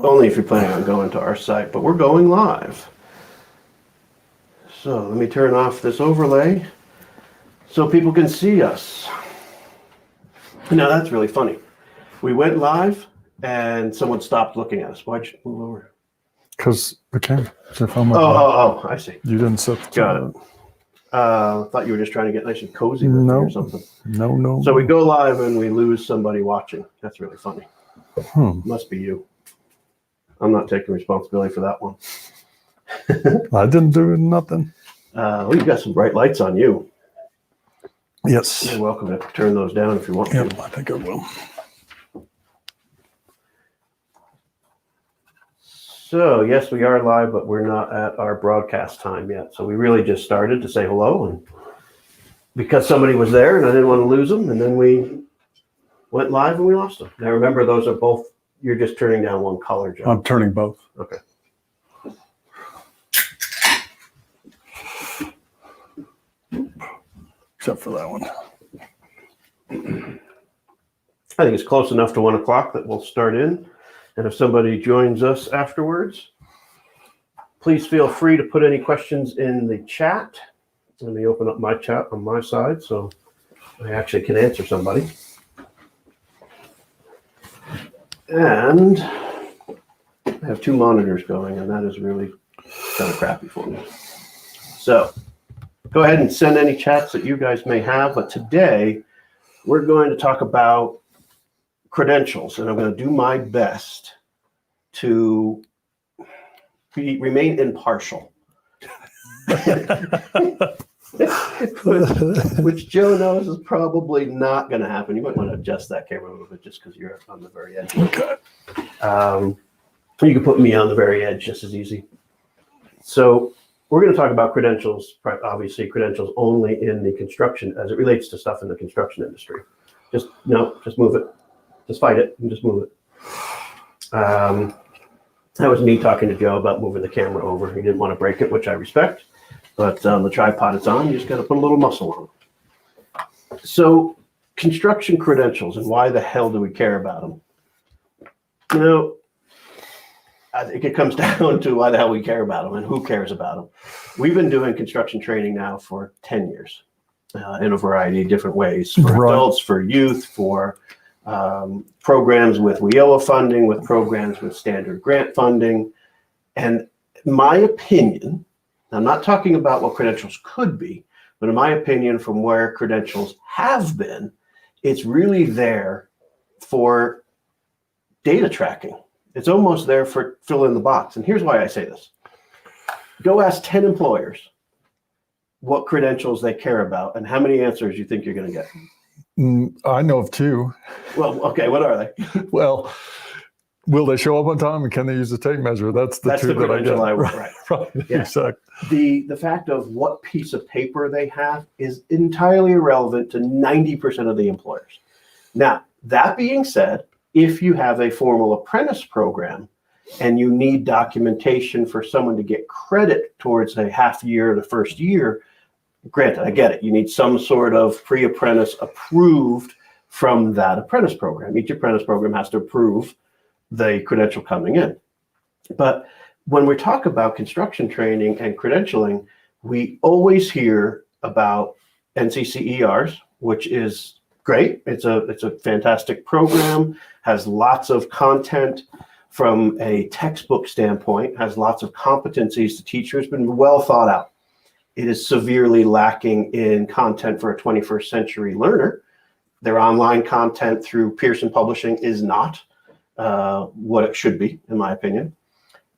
Only if you're planning on going to our site, but we're going live. So let me turn off this overlay so people can see us. Now that's really funny. We went live and someone stopped looking at us. Why'd you move over? Because the camera. I see. You didn't set. Got it. Thought you were just trying to get nice and cozy with me or something. No. So we go live and we lose somebody watching. That's really funny. Must be you. I'm not taking responsibility for that one. I didn't do nothing. Well, you've got some bright lights on you. Yes. You're welcome to turn those down if you want Yep, to. I think I will. So, yes, we are live, but we're not at our broadcast time yet. So we really just started to say hello, and because somebody was there and I didn't want to lose them, and then we went live and we lost them. Now, remember, those are both, you're just turning down one color, Joe. I'm turning both. Okay. Except for that one. I think it's close enough to 1 o'clock that we'll start in. And if somebody joins us afterwards, please feel free to put any questions in the chat. Let me open up my chat on my side so I actually can answer somebody. And I have 2 monitors going, and that is really kind of crappy for me. So go ahead and send any chats that you guys may have. But today we're going to talk about credentials, and I'm going to do my best to remain impartial. Which Joe knows is probably not going to happen. You might want to adjust that camera a little bit just because you're on the very edge. Okay. You can put me on the very edge just as easy. So we're going to talk about credentials, obviously credentials only in the construction as it relates to stuff in the construction industry. Just move it. Just fight it and just move it. That was me talking to Joe about moving the camera over. He didn't want to break it, which I respect. But the tripod it's on, you just got to put a little muscle on it. So construction credentials, and why the hell do we care about them? You know, I think it comes down to why the hell we care about them and who cares about them. We've been doing construction training now for 10 years in a variety of different ways, for adults, for youth, for programs with WIOA funding, with programs with standard grant funding. And my opinion, I'm not talking about what credentials could be, but in my opinion, from where credentials have been, it's really there for data tracking. It's almost there for fill in the box. And here's why I say this. Go ask 10 employers what credentials they care about and how many answers you think you're going to get. I know of 2. Well, okay, what are they? Well, will they show up on time and can they use the tape measure? That's the 2 that I get. Right. Yeah. Exactly. The fact of what piece of paper they have is entirely irrelevant to 90% of the employers. Now, that being said, if you have a formal apprentice program and you need documentation for someone to get credit towards a half year or the first year, granted, I get it. You need some sort of pre-apprentice approved from that apprentice program. Each apprentice program has to approve the credential coming in. But when we talk about construction training and credentialing, we always hear about NCCERs, which is great. It's a fantastic program, has lots of content from a textbook standpoint, has lots of competencies to teachers, been well thought out. It is severely lacking in content for a 21st century learner. Their online content through Pearson Publishing is not what it should be, in my opinion.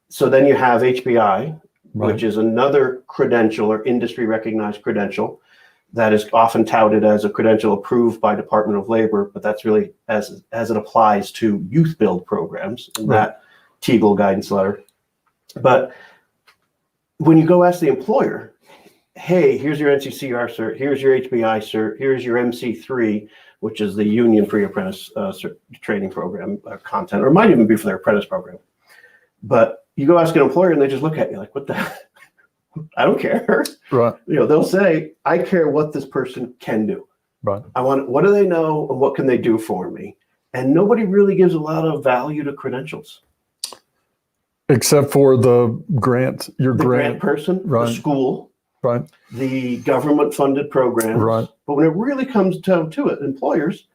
So then you have HBI, which is another credential or industry recognized credential that is often touted as a credential approved by Department of Labor, but that's really as it applies to youth build programs in that Teagle guidance letter. But when you go ask the employer, hey, here's your NCCR cert, here's your HBI cert, here's your MC3, which is the union pre-apprentice training program content, or it might even be for their apprentice program. But you go ask an employer and they just look at you like, what the heck? I don't care. Right. You know, they'll say, I care what this person can do. Right. What do they know and what can they do for me? And nobody really gives a lot of value to credentials. Except for the grant, your The grant grant, person, right. the school, right? the government-funded programs. Right. But when it really comes down to it, employers,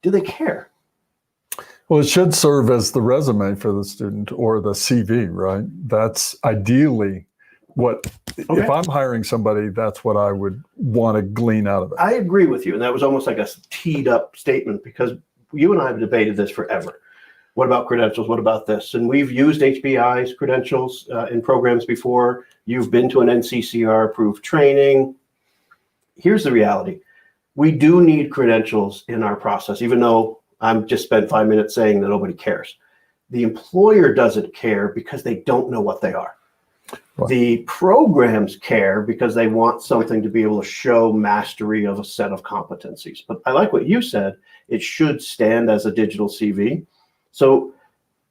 do they care? Well, it should serve as the resume for the student or the CV, right? That's ideally what, Okay. if I'm hiring somebody, that's what I would want to glean out of it. I agree with you. And that was almost like a teed up statement because you and I have debated this forever. What about credentials? What about this? And we've used HBI's credentials in programs before. You've been to an NCCR approved training. Here's the reality. We do need credentials in our process, even though I'm just spent 5 minutes saying that nobody cares. The employer doesn't care because they don't know what they are. Right. The programs care because they want something to be able to show mastery of a set of competencies. But I like what you said. It should stand as a digital CV. So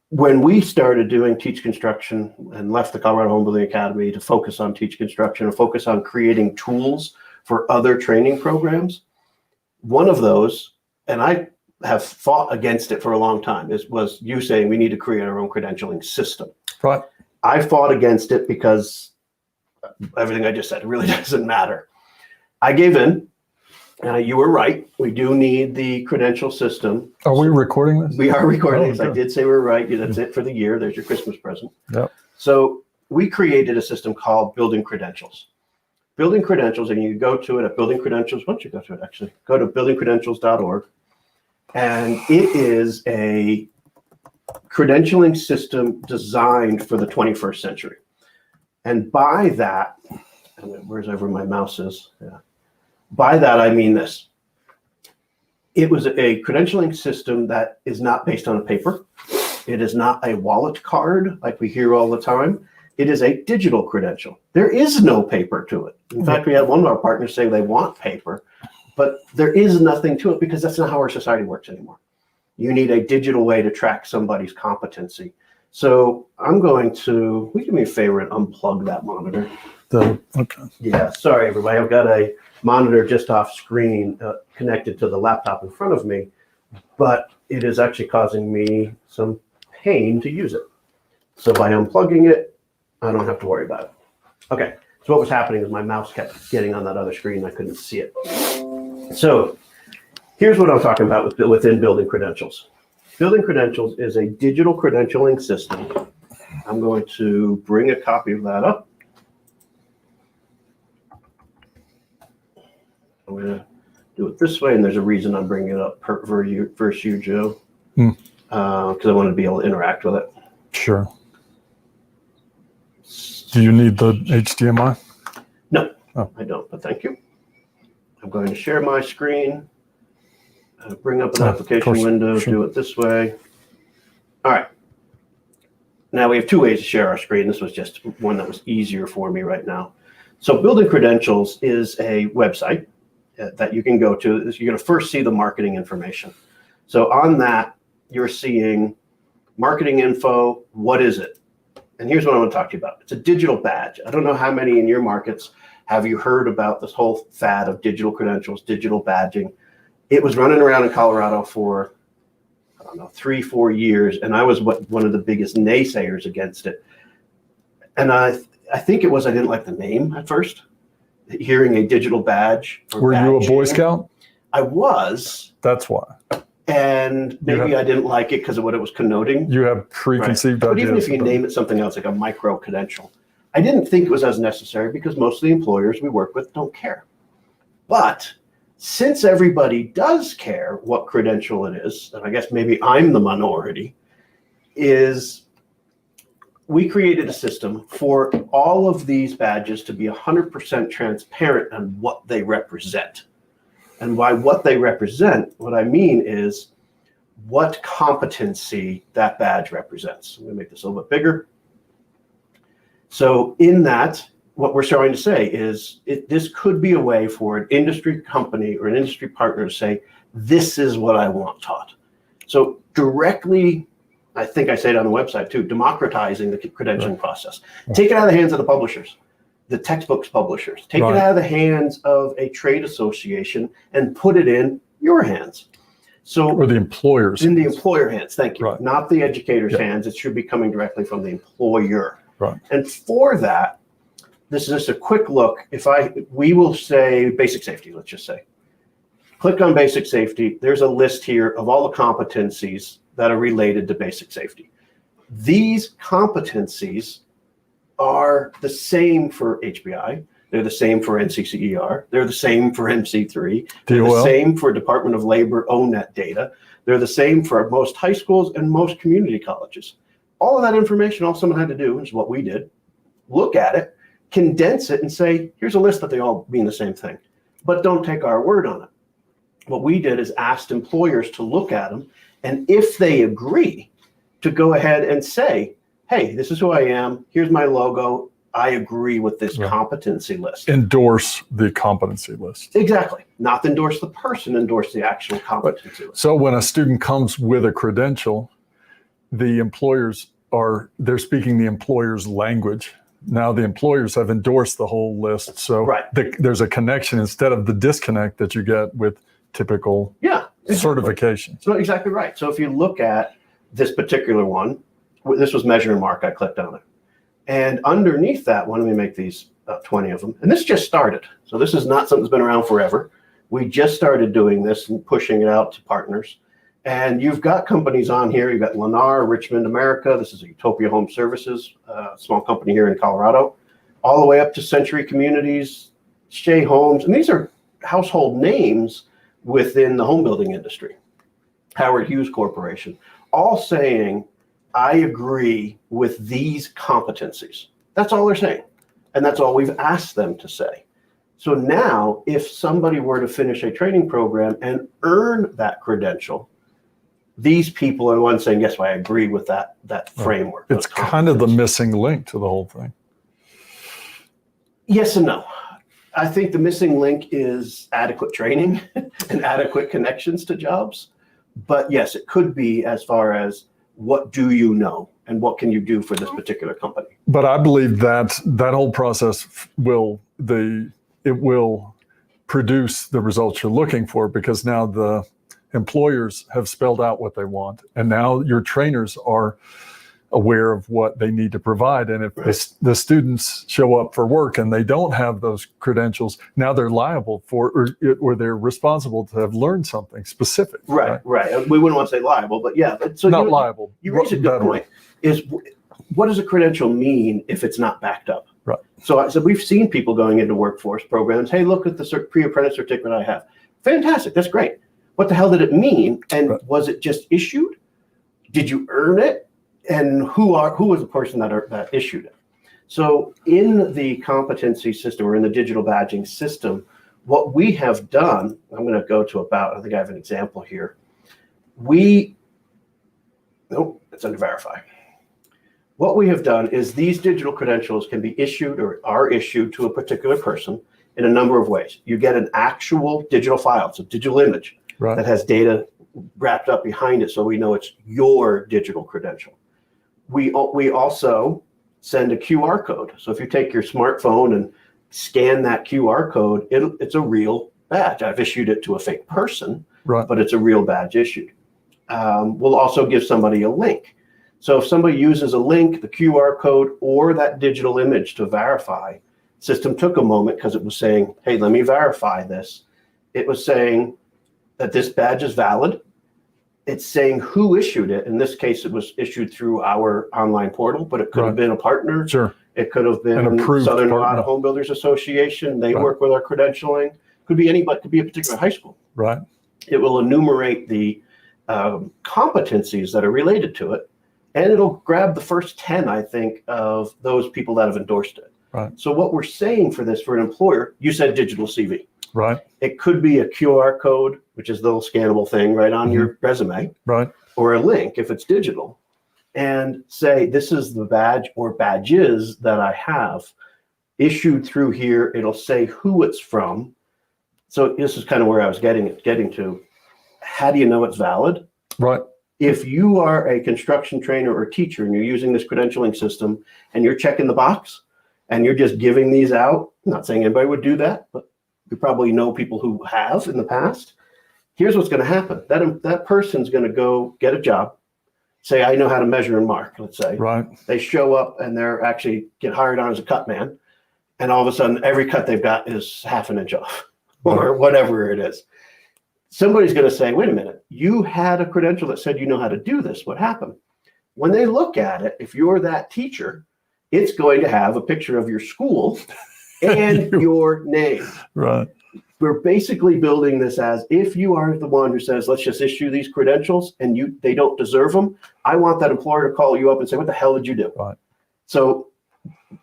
when we started doing Teach Construction and left the Colorado Home Building Academy to focus on Teach Construction and focus on creating tools for other training programs, one of those, and I have fought against it for a long time, was you saying we need to create our own credentialing system. Right. I fought against it because everything I just said really doesn't matter. I gave in. You were right. We do need the credential system. Are we recording this? We are recording this. Oh, I did say we're right. That's it for the year. There's your Christmas present. Yep. So we created a system called Building Credentials. Building Credentials, and you go to it at Building Credentials. Once you go to it, actually, go to buildingcredentials.org. And it is a credentialing system designed for the 21st century. And by that, wherever my mouse is, yeah. By that, I mean this. It was a credentialing system that is not based on a paper. It is not a wallet card like we hear all the time. It is a digital credential. There is no paper to it. In fact, we had one of our partners say they want paper, but there is nothing to it because that's not how our society works anymore. You need a digital way to track somebody's competency. So I'm going to, will you do me a favor and unplug that monitor? Okay. Yeah, sorry, everybody. I've got a monitor just off screen connected to the laptop in front of me, but it is actually causing me some pain to use it. So by unplugging it, I don't have to worry about it. Okay, so what was happening is my mouse kept getting on that other screen. I couldn't see it. So here's what I'm talking about within Building Credentials. Building Credentials is a digital credentialing system. I'm going to bring a copy of that up. I'm going to do it this way, and there's a reason I'm bringing it up versus you, Joe, because I want to be able to interact with it. Sure. Do you need the HDMI? No, oh. I don't, but thank you. I'm going to share my screen, bring up an application window, do it this way. All right. Now we have two ways to share our screen. This was just one that was easier for me right now. So Building Credentials is a website that you can go to. You're going to first see the marketing information. So on that, you're seeing marketing info. What is it? And here's what I want to talk to you about. It's a digital badge. I don't know how many in your markets have you heard about this whole fad of digital credentials, digital badging. It was running around in Colorado for, I don't know, 3-4 years. And I was one of the biggest naysayers against it. And I think it was, I didn't like the name at first. Hearing a digital badge. Were you a Boy Scout? I was. That's why. And maybe I didn't like it because of what it was connoting. You have preconceived ideas. But even if you name it something else, like a micro credential, I didn't think it was as necessary because most of the employers we work with don't care. But since everybody does care what credential it is, and I guess maybe I'm the minority, is we created a system for all of these badges to be 100% transparent on what they represent. And by what they represent, what I mean is what competency that badge represents. I'm going to make this a little bit bigger. So in that, what we're trying to say is this could be a way for an industry company or an industry partner to say, this is what I want taught. So directly, I think I say it on the website too, democratizing the credentialing process. Take it out of the hands of the publishers, the textbooks publishers. Take it out of the hands of a trade association and put it in your hands. So Or the employer's. in the employer hands, thank you, Right. not the educator's Yeah. hands. It should be coming directly from the employer. Right. And for that, this is just a quick look. We will say basic safety, let's just say. Click on basic safety. There's a list here of all the competencies that are related to basic safety. These competencies are the same for HBI. They're the same for NCCER. They're the same for MC3. They're the DOL. same for Department of Labor ONET data. They're the same for most high schools and most community colleges. All of that information, all someone had to do is what we did, look at it, condense it and say, here's a list that they all mean the same thing, but don't take our word on it. What we did is asked employers to look at them, and if they agree, to go ahead and say, hey, this is who I am, here's my logo, I agree with this competency list. Endorse the competency list. Exactly. Not endorse the person, endorse the actual competency list. So when a student comes with a credential, the employers they're speaking the employer's language. Now the employers have endorsed the whole list. So there's a connection instead of the disconnect that you get with typical certification. So exactly right. So if you look at this particular one, this was measure and mark, I clicked on it. And underneath that one, let me make these about 20 of them. And this just started. So this is not something that's been around forever. We just started doing this and pushing it out to partners. And you've got companies on here. You've got Lennar, Richmond, America. This is a Utopia Home Services, small company here in Colorado, all the way up to Century Communities, Shea Homes. And these are household names within the home building industry. Howard Hughes Corporation, all saying, I agree with these competencies. That's all they're saying. And that's all we've asked them to say. So now, if somebody were to finish a training program and earn that credential, these people are the ones saying, yes, I agree with that framework. It's kind of the missing link to the whole thing. Yes and no. I think the missing link is adequate training and adequate connections to jobs. But yes, it could be as far as what do you know and what can you do for this particular company. But I believe that whole process will produce the results you're looking for, because now the employers have spelled out what they want, and now your trainers are aware of what they need to provide. And if the students show up for work and they don't have those credentials, now they're liable for, or they're responsible to have learned something specific. Right. We wouldn't want to say liable, but yeah. So not liable. You raise a good point. Is what does a credential mean if it's not backed up? Right. So we've seen people going into workforce programs. Hey, look at the pre-apprentice certificate I have. Fantastic. That's great. What the hell did it mean? And was it just issued? Did you earn it? And who was the person that issued it? So in the competency system, or in the digital badging system, what we have done, I'm going to go to I think I have an example here. Nope, it's under verify. What we have done is these digital credentials can be issued or are issued to a particular person in a number of ways. You get an actual digital file, it's a digital image that has data wrapped up behind it, so we know it's your digital credential. We also send a QR code. So if you take your smartphone and scan that QR code, it's a real badge. I've issued it to a fake person, but it's a real badge issued. We'll also give somebody a link. So if somebody uses a link, the QR code, or that digital image to verify, system took a moment because it was saying, hey, let me verify this. It was saying that this badge is valid. It's saying who issued it. In this case, it was issued through our online portal, but it could have been a partner. Sure. It could have been Southern Nevada Home Builders Association. They work with our credentialing. Could be anybody, could be a particular high school. Right. It will enumerate the competencies that are related to it, and it'll grab the first 10, I think, of those people that have endorsed it. Right. So what we're saying for this, for an employer, you said digital CV. Right. It could be a QR code, which is the little scannable thing right on your resume. Right. Or a link if it's digital, and say, this is the badge or badges that I have issued through here. It'll say who it's from. So this is kind of where I was getting to. How do you know it's valid? Right. If you are a construction trainer or teacher and you're using this credentialing system and you're checking the box and you're just giving these out, I'm not saying anybody would do that, but you probably know people who have in the past. here's what's going to happen. That person's going to go get a job, say, I know how to measure and mark, let's say. Right. They show up and they're actually get hired on as a cut man. And all of a sudden, every cut they've got is half an inch off or whatever it is. Somebody's going to say, wait a minute, you had a credential that said you know how to do this. What happened? When they look at it, if you're that teacher, it's going to have a picture of your school and your name. Right. We're basically building this as if you are the one who says, let's just issue these credentials and they don't deserve them. I want that employer to call you up and say, what the hell did you do? Right. So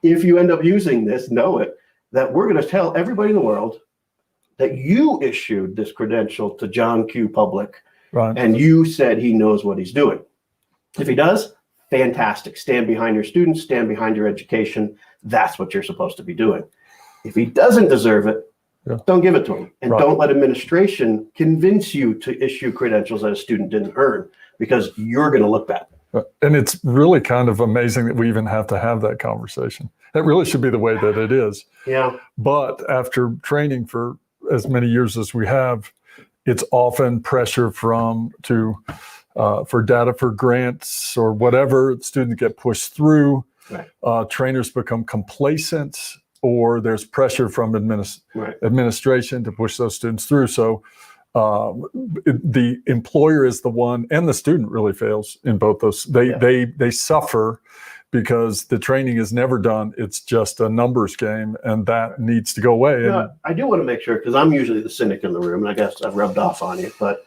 if you end up using this, know it, that we're going to tell everybody in the world that you issued this credential to John Q. Public, Right. and you said he knows what he's doing. If he does, fantastic. Stand behind your students, stand behind your education. That's what you're supposed to be doing. If he doesn't deserve it, don't give it to him. And don't let administration convince you to issue credentials that a student didn't earn, because you're going to look bad. And it's really kind of amazing that we even have to have that conversation. That really should be the way that it is. Yeah. But after training for as many years as we have, it's often pressure for data for grants or whatever. Students get pushed through. Right. Trainers become complacent, or there's pressure from administration to push those students through. So the employer is the one, and the student really fails in both those. They suffer because the training is never done. It's just a numbers game, and that needs to go away. I do want to make sure, because I'm usually the cynic in the room, and I guess I've rubbed off on you, but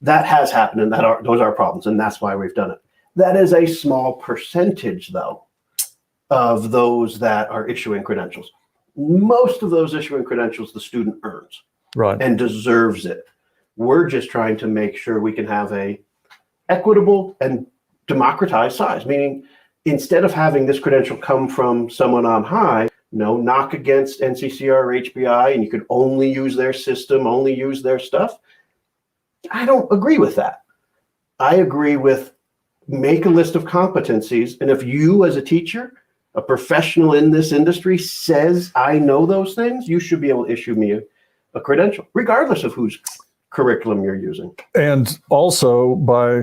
that has happened, and those are problems, and that's why we've done it. That is a small percentage, though, of those that are issuing credentials. Most of those issuing credentials, the student earns and deserves it. We're just trying to make sure we can have a equitable and democratized size, meaning instead of having this credential come from someone on high, knock against NCCR or HBI, and you could only use their system, only use their stuff. I don't agree with that. I agree with make a list of competencies. And if you as a teacher, a professional in this industry, says, I know those things, you should be able to issue me a credential, regardless of whose curriculum you're using. And also by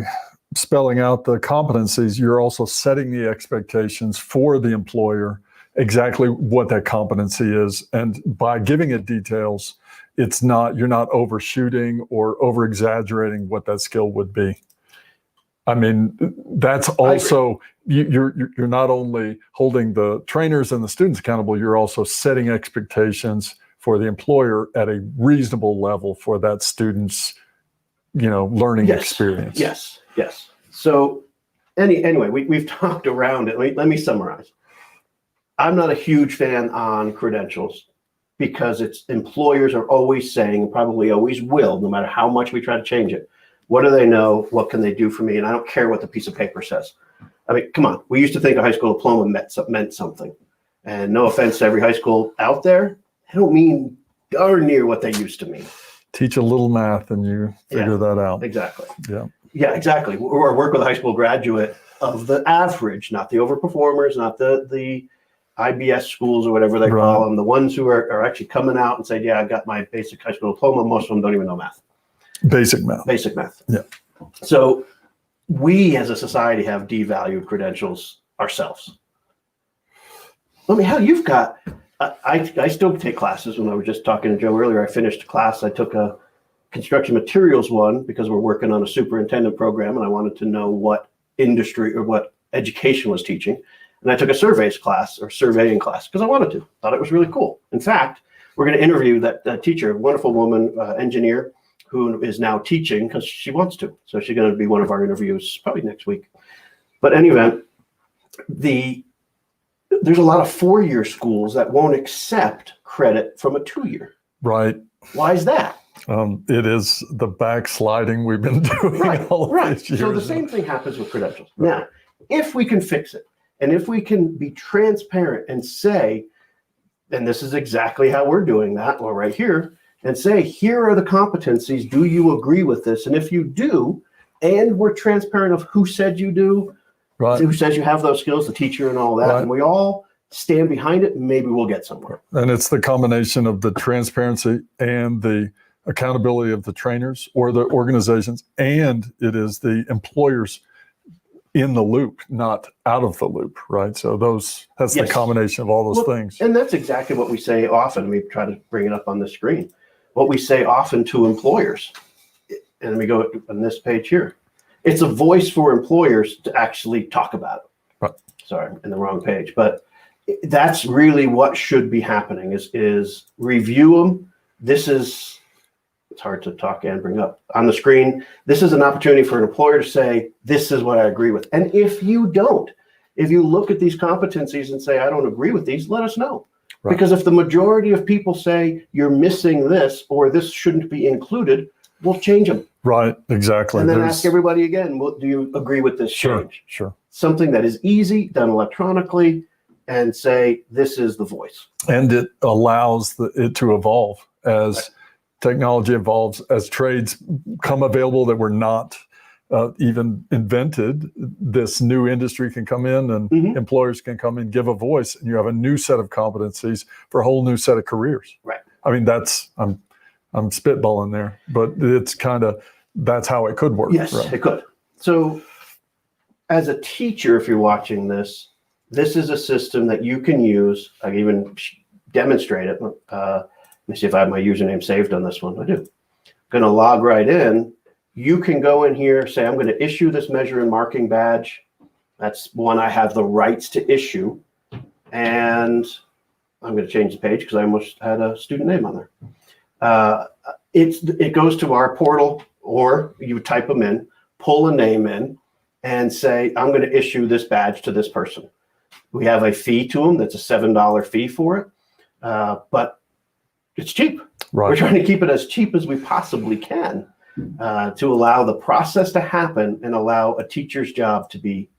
spelling out the competencies, you're also setting the expectations for the employer, exactly what that competency is. And by giving it details, you're not overshooting or over exaggerating what that skill would be. I mean, that's also, you're not only holding the trainers and the students accountable, you're also setting expectations for the employer at a reasonable level for that student's, learning experience. Yes. So anyway, we've talked around it. Let me summarize. I'm not a huge fan on credentials, because employers are always saying, and probably always will, no matter how much we try to change it, what do they know? What can they do for me? And I don't care what the piece of paper says. I mean, come on. We used to think a high school diploma meant something. And no offense to every high school out there, they don't mean darn near what they used to mean. Teach a little math and you figure that out. Exactly. Yeah, exactly. Or work with a high school graduate of the average, not the overperformers, not the IBS schools or whatever they call them, the ones who are actually coming out and say, yeah, I got my basic high school diploma. Most of them don't even know math. Basic math. Yeah. So we as a society have devalued credentials ourselves. I mean, hell, you've got, I still take classes. When I was just talking to Joe earlier, I finished a class. I took a construction materials one because we're working on a superintendent program and I wanted to know what industry or what education was teaching. And I took a surveying class because I wanted to. Thought it was really cool. In fact, we're going to interview that teacher, a wonderful woman, engineer, who is now teaching because she wants to. So she's going to be one of our interviews probably next week. But in any event, there's a lot of 4-year schools that won't accept credit from a 2-year. Right. Why is that? It is the backsliding we've been doing all of these years. So the same thing happens with credentials. Now, if we can fix it, and if we can be transparent and say, and this is exactly how we're doing that, well, right here, and say, here are the competencies. Do you agree with this? And if you do, and we're transparent of who said you do, who says you have those skills, the teacher and all that, and we all stand behind it, maybe we'll get somewhere. And it's the combination of the transparency and the accountability of the trainers or the organizations, and it is the employers in the loop, not out of the loop, right? So that's Yes. the combination of all those things. And that's exactly what we say often. We try to bring it up on the screen. What we say often to employers, and we go on this page here. It's a voice for employers to actually talk about it. Right. Sorry, I'm in the wrong page, but that's really what should be happening is review them. It's hard to talk and bring up on the screen. This is an opportunity for an employer to say, this is what I agree with. And if you look at these competencies and say, I don't agree with these, let us know. Right. Because if the majority of people say you're missing this or this shouldn't be included, we'll change them. Right, exactly. And then ask everybody again, do you agree with this change? Sure. Something that is easy, done electronically, and say, this is the voice. And it allows it to evolve as technology evolves, as trades come available that were not even invented. This new industry can come in and employers can come in, give a voice, and you have a new set of competencies for a whole new set of careers. Right. I mean, I'm spitballing there, but it's that's how it could work. Yes, right? It could. So as a teacher, if you're watching this is a system that you can use. I can even demonstrate it. Let me see if I have my username saved on this one. I do. Going to log right in. You can go in here, say, I'm going to issue this measure and marking badge. That's one I have the rights to issue. And I'm going to change the page because I almost had a student name on there. It goes to our portal, or you type them in, pull a name in, and say, I'm going to issue this badge to this person. We have a fee to them. That's a $7 fee for it. But it's cheap. Right. We're trying to keep it as cheap as we possibly can to allow the process to happen and allow a teacher's job to be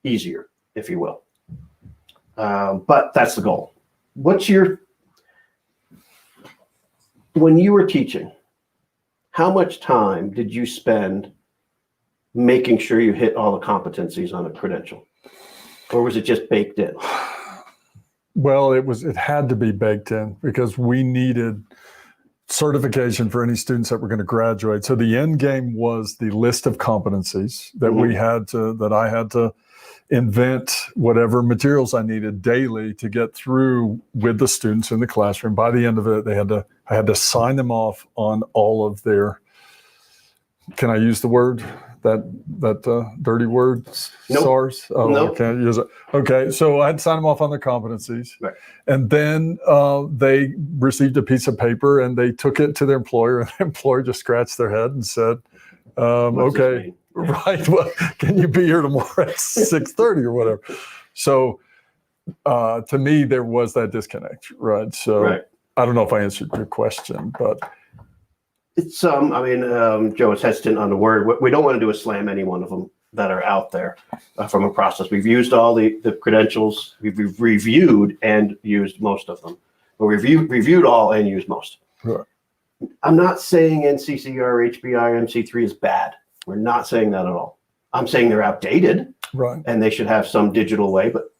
easier, if you will. But that's the goal. When you were teaching, how much time did you spend making sure you hit all the competencies on a credential? Or was it just baked in? Well, it had to be baked in because we needed certification for any students that were going to graduate. So the end game was the list of competencies that I had to invent whatever materials I needed daily to get through with the students in the classroom. By the end of it, I had to sign them off on all of their, can I use the word? That dirty word, nope. SARS? Oh, nope. I can't use it. Okay, so I had to sign them off on their competencies. Right. And then they received a piece of paper and they took it to their employer, and the employer just scratched their head and said, okay, right, well, can you be here tomorrow at 6:30 or whatever? So to me, there was that disconnect, right? So I don't know if I answered your question, but... It's Joe is hesitant on the word. We don't want to do is slam any one of them that are out there from a process. We've used all the credentials. We've reviewed and used most of them. But reviewed all and used most. Sure. I'm not saying NCCR, HBI, MC3 is bad. We're not saying that at all. I'm saying they're outdated. Right. And they should have some digital way. But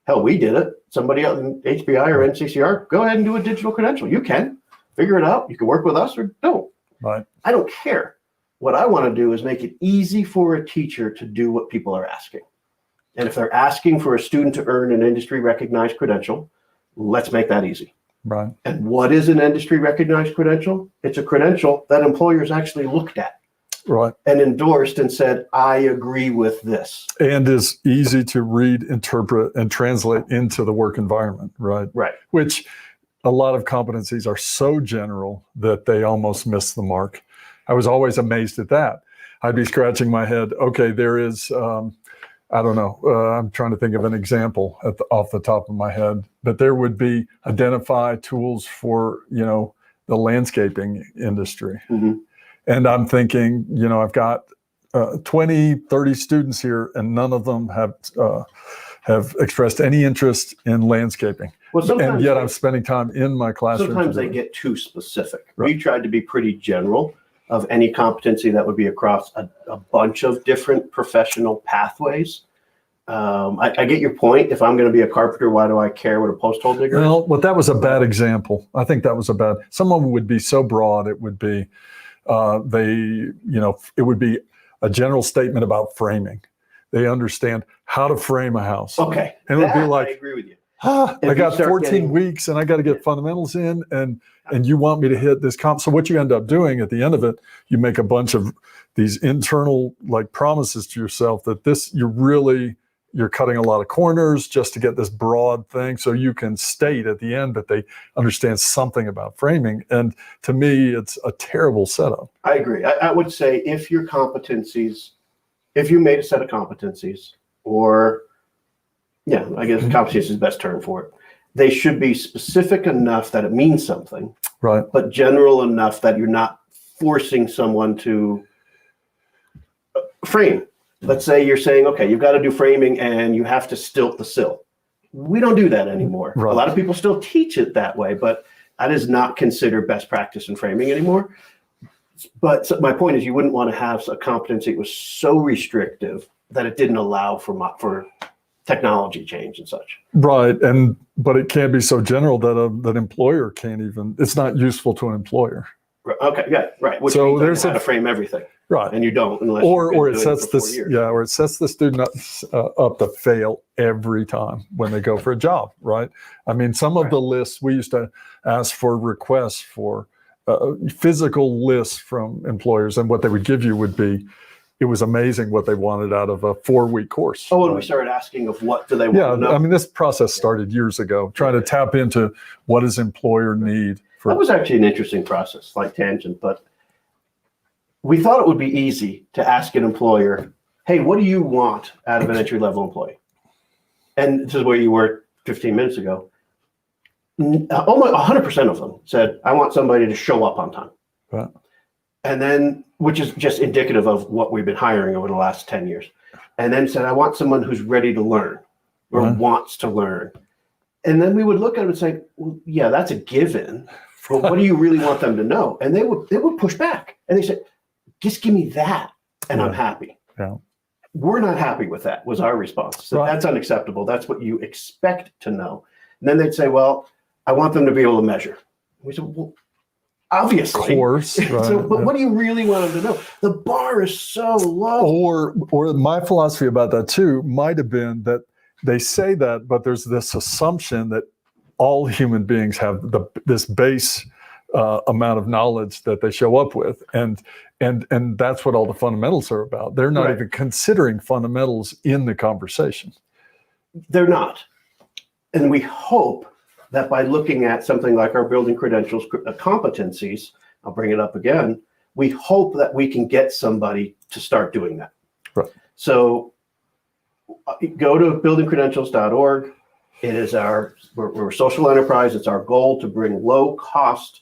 hell, we did it. Somebody else in HBI or NCCR, go ahead and do a digital credential. You can figure it out. You can work with us or don't. Right. I don't care. What I want to do is make it easy for a teacher to do what people are asking. And if they're asking for a student to earn an industry recognized credential, let's make that easy. Right. And what is an industry recognized credential? It's a credential that employers actually looked at. Right. And endorsed and said, I agree with this. And is easy to read, interpret, and translate into the work environment. Right. Right. Which a lot of competencies are so general that they almost miss the mark. I was always amazed at that. I'd be scratching my head. Okay, there is, I don't know. I'm trying to think of an example off the top of my head, but there would be identify tools for, the landscaping industry. Mm-hmm. And I'm thinking, I've got 20, 30 students here and none of them have expressed any interest in landscaping. Well, and yet I'm spending time in my classroom. Sometimes they get too specific. Right. We tried to be pretty general of any competency that would be across a bunch of different professional pathways. I get your point. If I'm going to be a carpenter, why do I care what a post hole digger is? Well, but that was a bad example. I think that was a bad. Some of them would be so broad. It would be it would be a general statement about framing. They understand how to frame a house. Okay. And it would be like, I agree with you. I got 14 weeks and I got to get fundamentals in, and you want me to hit this comp. So what you end up doing at the end of it, you make a bunch of these internal like promises to yourself that you're cutting a lot of corners just to get this broad thing, so you can state at the end that they understand something about framing. And to me, it's a terrible setup. I agree. I would say if you made a set of competencies, or I guess competency is the best term for it, they should be specific enough that it means something, right? But general enough that you're not forcing someone to frame. Let's say you're saying, okay, you've got to do framing and you have to stilt the sill. We don't do that anymore. Right. A lot of people still teach it that way, but that is not considered best practice in framing anymore. But so my point is, you wouldn't want to have a competency that was so restrictive that it didn't allow for technology change and such. Right, but it can't be so general that an employer can't even. It's not useful to an employer. Okay, yeah, right. Which so means there's how to frame everything. Right, and you don't unless or it sets the student up to fail every time when they go for a job. Right. I mean, some of the lists we used to ask for requests for physical lists from employers, and what they would give you would be. It was amazing what they wanted out of a 4-week course. Oh, and we started asking of what do they want to know? I mean, this process started years ago, trying to tap into what does employer need. That was actually an interesting process, slight tangent, but we thought it would be easy to ask an employer, hey, what do you want out of an entry-level employee? And this is where you were 15 minutes ago. Almost 100% of them said, I want somebody to show up on time. Right. And then, which is just indicative of what we've been hiring over the last 10 years. And then said, I want someone who's ready to learn or wants to learn. And then we would look at it and say, well, yeah, that's a given. But what do you really want them to know? And they would push back. And they said, just give me that and I'm happy. Yeah. We're not happy with that, was our response. So that's unacceptable. That's what you expect to know. And then they'd say, well, I want them to be able to measure. We said, well, obviously. Of course. Right. So, but what do you really want them to know? The bar is so low. Or my philosophy about that too might have been that they say that, but there's this assumption that all human beings have this base amount of knowledge that they show up with, and that's what all the fundamentals are about. They're not even considering fundamentals in the conversation. They're not, and we hope that by looking at something like our building credentials competencies, I'll bring it up again, we hope that we can get somebody to start doing that. Right. So go to buildingcredentials.org. It is we're a social enterprise. It's our goal to bring low cost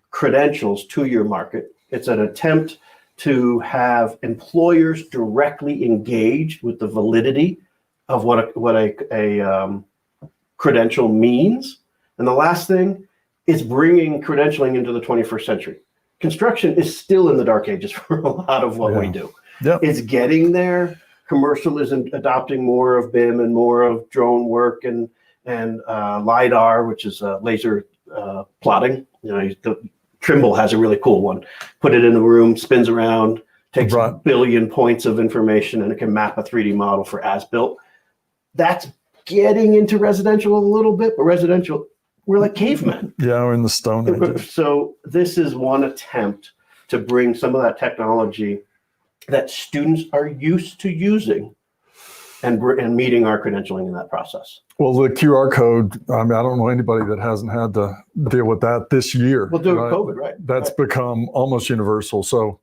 credentials to your market. It's an attempt to have employers directly engaged with the validity of what a credential means. And the last thing is bringing credentialing into the 21st century. Construction is still in the dark ages for a lot of what we do. Yep. It's getting there. Commercial is adopting more of BIM and more of drone work and LiDAR, which is laser plotting. Trimble has a really cool one. Put it in a room, spins around, takes a billion points of information, and it can map a 3D model for as-built. That's getting into residential a little bit, but residential, we're like cavemen. Yeah, we're in the Stone Age. So this is one attempt to bring some of that technology that students are used to using and meeting our credentialing in that process. Well, the QR code, I mean, I don't know anybody that hasn't had to deal with that this year. Well, during COVID, right? That's become almost universal. So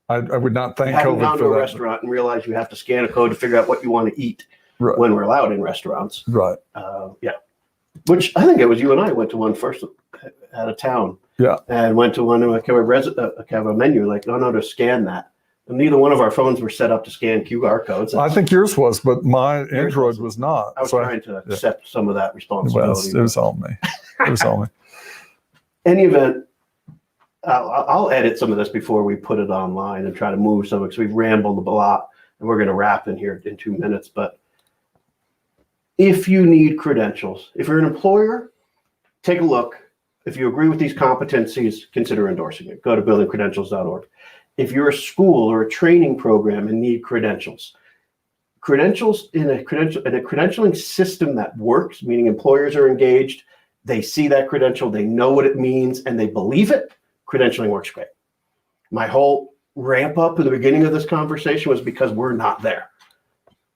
I would not thank COVID for that. You haven't gone to a restaurant and realize you have to scan a code to figure out what you want to eat when we're allowed in restaurants. Right. Which I think it was you and I went to one first out of town. Yeah. And went to one and have a menu like, no, to scan that. And neither one of our phones were set up to scan QR codes. I think yours was, but my Android was not. I was trying to accept some of that responsibility. It was all me. It was all me. Any event, I'll edit some of this before we put it online and try to move some because we've rambled a lot and we're going to wrap in here in 2 minutes. But if you need credentials. If you're an employer, take a look. If you agree with these competencies, consider endorsing it. Go to buildingcredentials.org. If you're a school or a training program and need credentials in a credentialing system that works, meaning employers are engaged, they see that credential, they know what it means, and they believe it, credentialing works great. My whole ramp up at the beginning of this conversation was because we're not there.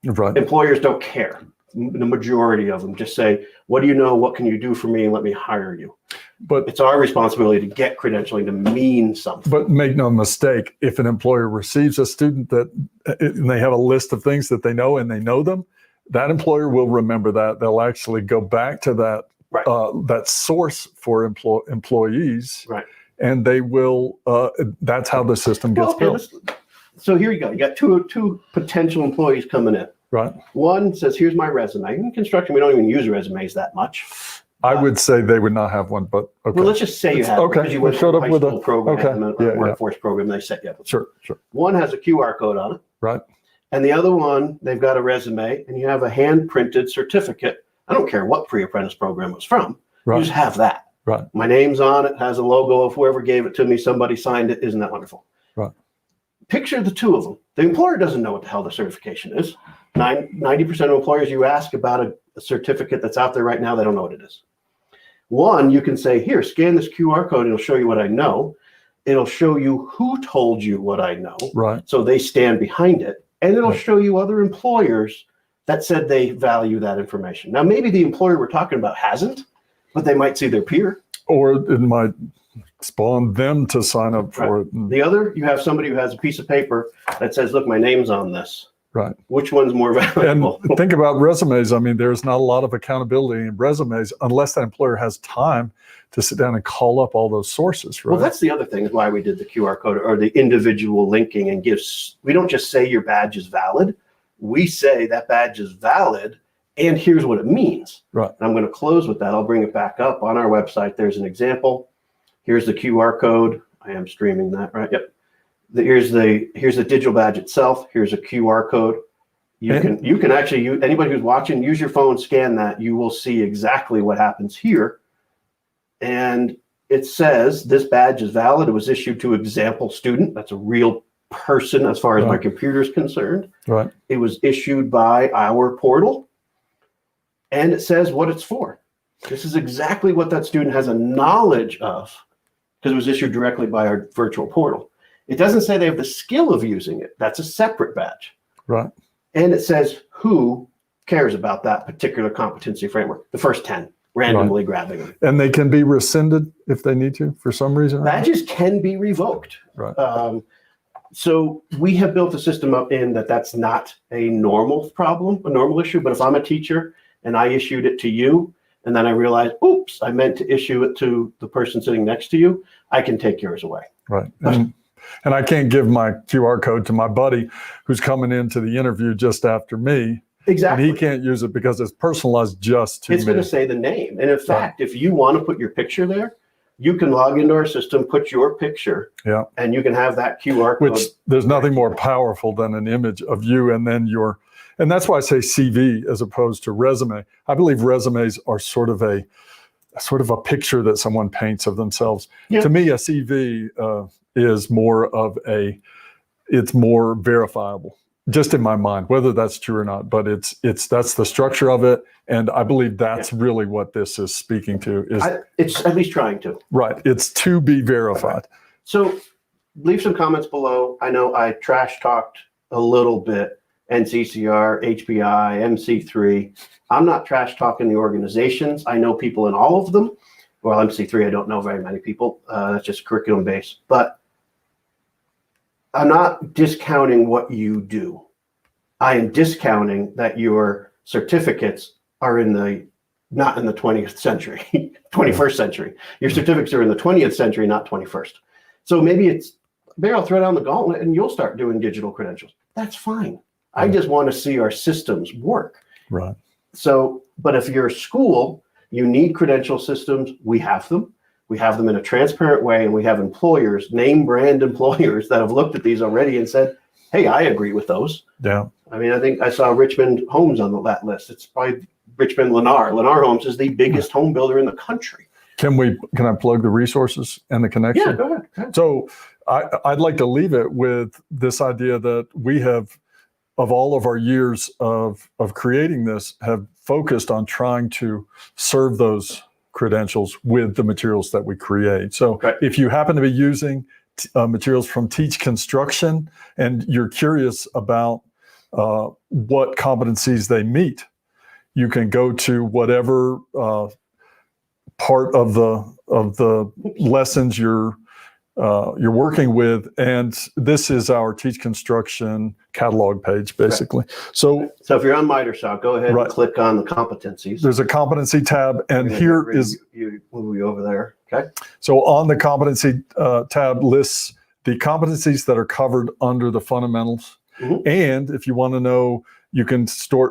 Right. Employers don't care. The majority of them just say, what do you know? What can you do for me? Let me hire you. But it's our responsibility to get credentialing to mean something. But make no mistake, if an employer receives a student and they have a list of things that they know and they know them, that employer will remember that. They'll actually go back to that Right. That source for employees, Right. and they will. That's how the system gets built. So here you go. You got two potential employees coming in. Right. One says, "Here's my resume." In construction, we don't even use resumes that much. I would say they would not have one, but okay. Well, let's just say you have okay. because you went showed to up a high with school program okay. and a workforce program. They set you up. Sure. One has a QR code on it. Right. And the other one, they've got a resume, and you have a hand-printed certificate. I don't care what pre-apprentice program it was from. Right. You just have that. Right. My name's on it, has a logo of whoever gave it to me. Somebody signed it. Isn't that wonderful? Right. Picture the two of them. The employer doesn't know what the hell the certification is. 90% of employers you ask about a certificate that's out there right now, they don't know what it is. One, you can say, here, scan this QR code. It'll show you what I know. It'll show you who told you what I know. Right. So they stand behind it. And it'll show you other employers that said they value that information. Now, maybe the employer we're talking about hasn't, but they might see their peer. Or it might spawn them to sign up for it. The other, you have somebody who has a piece of paper that says, look, my name's on this. Right. Which one's more valuable? And think about resumes. I mean, there's not a lot of accountability in resumes unless that employer has time to sit down and call up all those sources, right? Well, that's the other thing is why we did the QR code or the individual linking and gives. We don't just say your badge is valid. We say that badge is valid and here's what it means. Right. And I'm going to close with that. I'll bring it back up on our website. There's an example. Here's the QR code. I am streaming that, right? Yep. Here's the digital badge itself. Here's a QR code. You can actually use, anybody who's watching, use your phone, scan that. You will see exactly what happens here. And it says this badge is valid. It was issued to example student. That's a real person as far as my computer is concerned. Right. It was issued by our portal. And it says what it's for. This is exactly what that student has a knowledge of because it was issued directly by our virtual portal. It doesn't say they have the skill of using it. That's a separate badge. Right. And it says who cares about that particular competency framework. The first 10, randomly grabbing them. And they can be rescinded if they need to for some reason. Badges can be revoked. Right. So we have built a system up in that's not a normal problem, a normal issue. But if I'm a teacher and I issued it to you, and then I realized, oops, I meant to issue it to the person sitting next to you, I can take yours away. Right. And I can't give my QR code to my buddy who's coming into the interview just after me. Exactly. And he can't use it because it's personalized just to me. It's going to say the name. And in fact, if you want to put your picture there, you can log into our system, put your picture, and you can have that QR code. Which there's nothing more powerful than an image of you and then and that's why I say CV as opposed to resume. I believe resumes are sort of a picture that someone paints of themselves. Yeah. To me, a CV is more of it's more verifiable, just in my mind, whether that's true or not. But that's the structure of it, and I believe that's really what this is speaking to. It's at least trying to. Right. It's to be verified. Okay. So leave some comments below. I know I trash talked a little bit. NCCR, HPI, MC3. I'm not trash talking the organizations. I know people in all of them. Well, MC3, I don't know very many people. That's just curriculum based. But I'm not discounting what you do. I am discounting that your certificates are not in the 20th century, 21st century. Your certificates are in the 20th century, not 21st. So maybe I'll throw down the gauntlet and you'll start doing digital credentials. That's fine. I just want to see our systems work. Right. So, but if you're a school, you need credential systems. We have them. We have them in a transparent way, and we have employers, name brand employers that have looked at these already and said, hey, I agree with those. Yeah. I mean, I think I saw Richmond Homes on that list. It's probably Richmond Lennar. Lennar Homes is the biggest home builder in the country. Can I plug the resources and the connection? Yeah, go ahead. So I'd like to leave it with this idea that we have, of all of our years of creating this, have focused on trying to serve those credentials with the materials that we create. So if you happen to be using materials from Teach Construction and you're curious about what competencies they meet, you can go to whatever part of the lessons you're working with, and this is our Teach Construction catalog page, basically. So if you're on MiterSoft, go ahead and click on the competencies. There's a competency tab, and here is you move over there. Okay. So on the competency tab lists the competencies that are covered under the fundamentals, and if you want to know, you can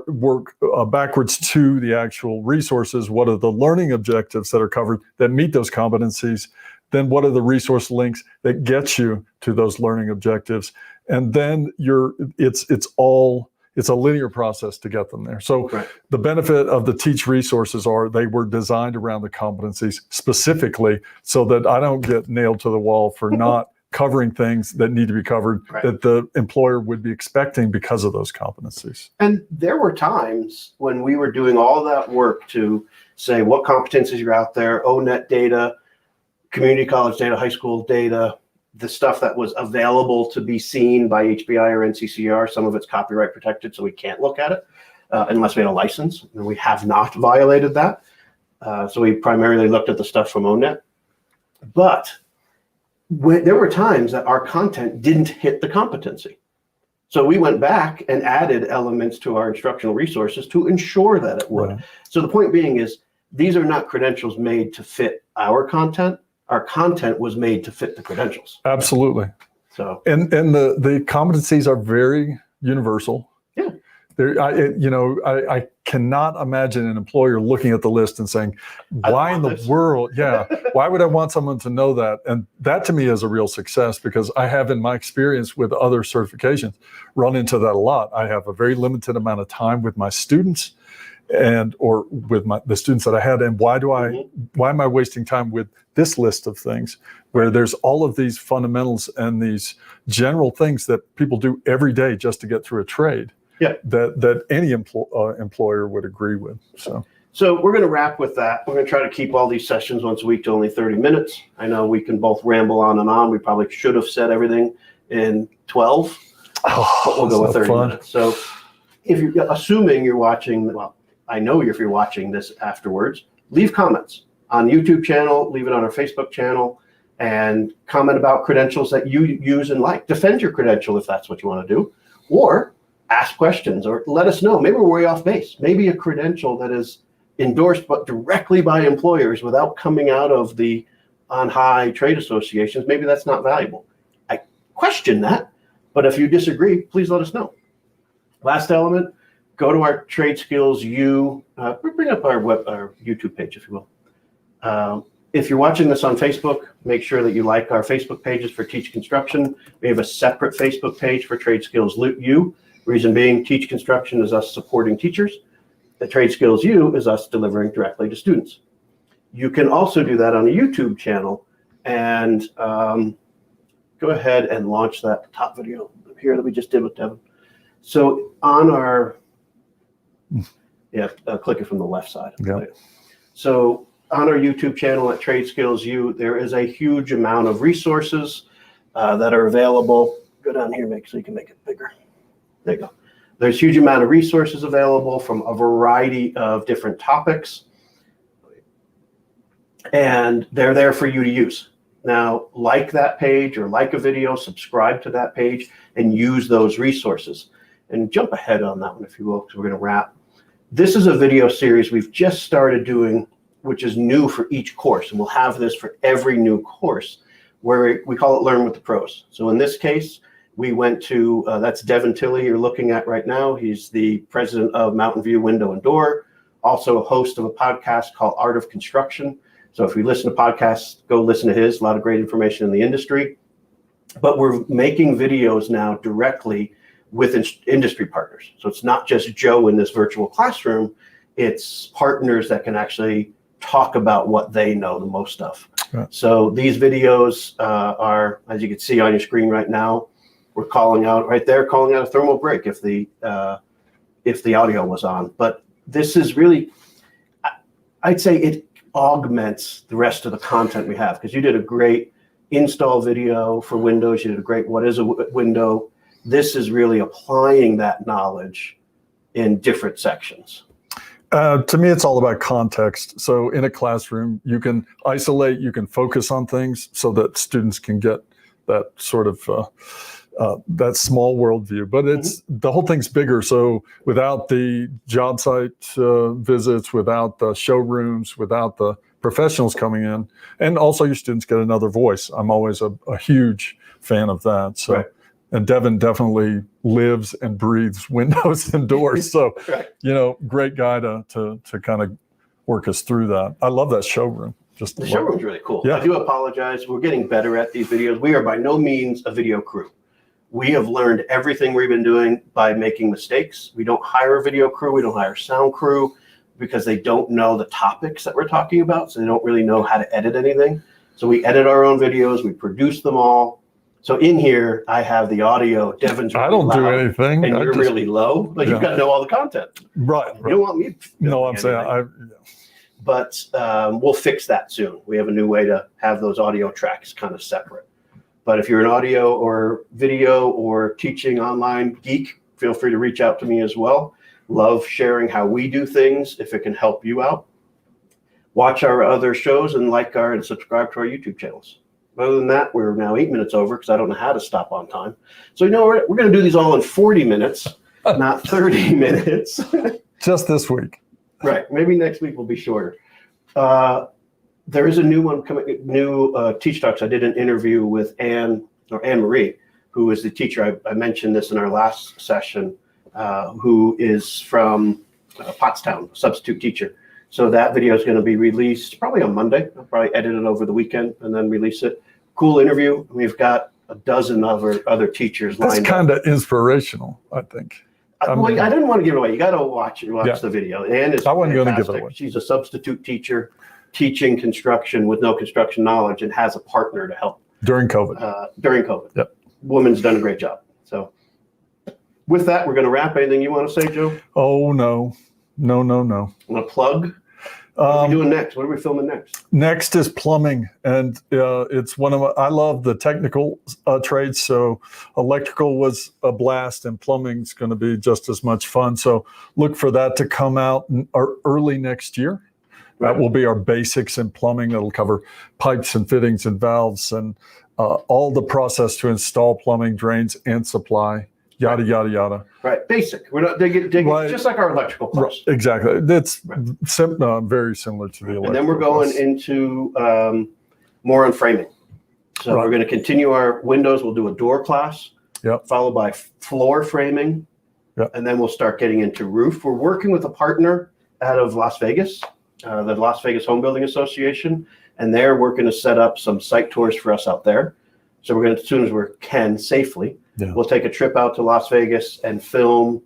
work backwards to the actual resources. What are the learning objectives that are covered that meet those competencies? Then what are the resource links that get you to those learning objectives? And then it's a linear process to get them there. So the benefit of the Teach resources are they were designed around the competencies specifically so that I don't get nailed to the wall for not covering things that need to be covered that the employer would be expecting because of those competencies. And there were times when we were doing all that work to say what competencies are out there, ONET data, community college data, high school data, the stuff that was available to be seen by HBI or NCCR. Some of it's copyright protected, so we can't look at it unless we had a license. And we have not violated that. So we primarily looked at the stuff from ONET. But there were times that our content didn't hit the competency. So we went back and added elements to our instructional resources to ensure that it would. So the point being is, these are not credentials made to fit our content. Our content was made to fit the credentials. Absolutely. So and the competencies are very universal. Yeah. I cannot imagine an employer looking at the list and saying, why in the world? Yeah. Why would I want someone to know that? And that to me is a real success, because I have, in my experience with other certifications, run into that a lot. I have a very limited amount of time with my students or with the students that I had. And why am I wasting time with this list of things where there's all of these fundamentals and these general things that people do every day just to get through a trade? Yeah, that any employer would agree with. So we're going to wrap with that. We're going to try to keep all these sessions once a week to only 30 minutes. I know we can both ramble on and on. We probably should have said everything in 12, but we'll go with 30 minutes. So if you're assuming you're watching, well, I know if you're watching this afterwards, leave comments on YouTube channel, leave it on our Facebook channel, and comment about credentials that you use and like. Defend your credential if that's what you want to do, or ask questions, or let us know. Maybe we're way off base. Maybe a credential that is endorsed but directly by employers without coming out of the on-high trade associations, maybe that's not valuable. I question that, but if you disagree, please let us know. Last element, go to our Trade Skills U. Bring up our YouTube page, if you will. If you're watching this on Facebook, make sure that you like our Facebook pages for Teach Construction. We have a separate Facebook page for Trade Skills U. Reason being, Teach Construction is us supporting teachers. The Trade Skills U is us delivering directly to students. You can also do that on a YouTube channel, and go ahead and launch that top video here that we just did with Devin. So on our, click it from the left side. Yeah. So on our YouTube channel at Trade Skills U, there is a huge amount of resources that are available. Go down here, so you can make it bigger. There you go. There's a huge amount of resources available from a variety of different topics, and they're there for you to use. Now, like that page or like a video, subscribe to that page, and use those resources. And jump ahead on that one, if you will, because we're going to wrap. This is a video series we've just started doing, which is new for each course, and we'll have this for every new course, where we call it Learn with the Pros. So in this case, we went to, that's Devin Tilley you're looking at right now. He's the president of Mountain View Window and Door, also a host of a podcast called Art of Construction. So if you listen to podcasts, go listen to his, a lot of great information in the industry. But we're making videos now directly with industry partners. So it's not just Joe in this virtual classroom. It's partners that can actually talk about what they know the most of. Right. So these videos are, as you can see on your screen right now, we're calling out right there, calling out a thermal break if the audio was on. But this is really, I'd say it augments the rest of the content we have, because you did a great install video for Windows. You did a great what is a window. This is really applying that knowledge in different sections. To me, it's all about context. So in a classroom, you can isolate, you can focus on things so that students can get that sort of that small worldview. But it's the whole thing's bigger. So without the job site visits, without the showrooms, without the professionals coming in, and also your students get another voice. I'm always a huge fan of that. So. Right. And Devin definitely lives and breathes windows and doors. So, Right. Great guy to kind of work us through that. I love that showroom. The showroom's really cool. Yeah. I do apologize. We're getting better at these videos. We are by no means a video crew. We have learned everything we've been doing by making mistakes. We don't hire a video crew. We don't hire a sound crew because they don't know the topics that we're talking about. So they don't really know how to edit anything. So we edit our own videos. We produce them all. So in here, I have the audio. Devin's really I don't do loud, anything. and you're really low, but you've got to know all the content. Right. You don't want me to No, I'm saying anything. But we'll fix that soon. We have a new way to have those audio tracks kind of separate. But if you're an audio or video or teaching online geek, feel free to reach out to me as well. Love sharing how we do things if it can help you out. Watch our other shows and and subscribe to our YouTube channels. Other than that, we're now 8 minutes over because I don't know how to stop on time. So, we're going to do these all in 40 minutes, not 30 minutes. Just this week. Right. Maybe next week will be shorter. There is a new one coming, Teach Talks. I did an interview with Anne Marie, who is the teacher. I mentioned this in our last session, who is from Pottstown, substitute teacher. So that video is going to be released probably on Monday. I'll probably edit it over the weekend and then release it. Cool interview. We've got a dozen other teachers lined up. That's kind of inspirational, I think. I didn't want to give it away. You got to watch the video. Anne is I wasn't going to give it away. She's a substitute teacher teaching construction with no construction knowledge and has a partner to help. During COVID. Yep. Woman's done a great job. So with that, we're going to wrap. Anything you want to say, Joe? Oh, no. No. Want to plug? What are we doing next? What are we filming next? Next is plumbing, and it's I love the technical trades. So electrical was a blast, and plumbing's going to be just as much fun. So look for that to come out early next year. Right. That will be our basics in plumbing. It'll cover pipes and fittings and valves and all the process to install plumbing, drains, and supply. Yada, yada, yada. Right. Basic. We're not digging right. Just like our electrical course. Right. Exactly. It's very similar to the electrical. And then we're going into more on framing. So we're going to continue our windows. We'll do a door class, followed by floor framing. Yep. And then we'll start getting into roof. We're working with a partner out of Las Vegas, the Las Vegas Home Building Association, and they're working to set up some site tours for us out there. So we're going to, as soon as we can safely, we'll take a trip out to Las Vegas and film.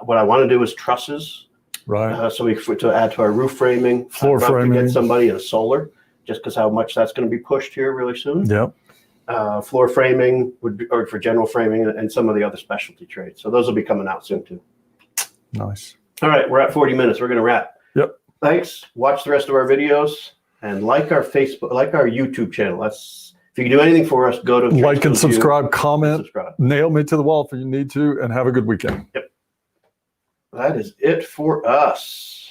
What I want to do is trusses, right? So to add to our roof framing, floor framing. To get somebody in solar, just because how much that's going to be pushed here really soon. Yep. Floor framing or for general framing and some of the other specialty trades. So those will be coming out soon too. Nice. All right, we're at 40 minutes. We're going to wrap. Yep. Thanks. Watch the rest of our videos and like our Facebook, like our YouTube channel. If you can do anything for us, go to like and subscribe, comment, subscribe. Nail me to the wall if you need to, and have a good weekend. Yep. That is it for us.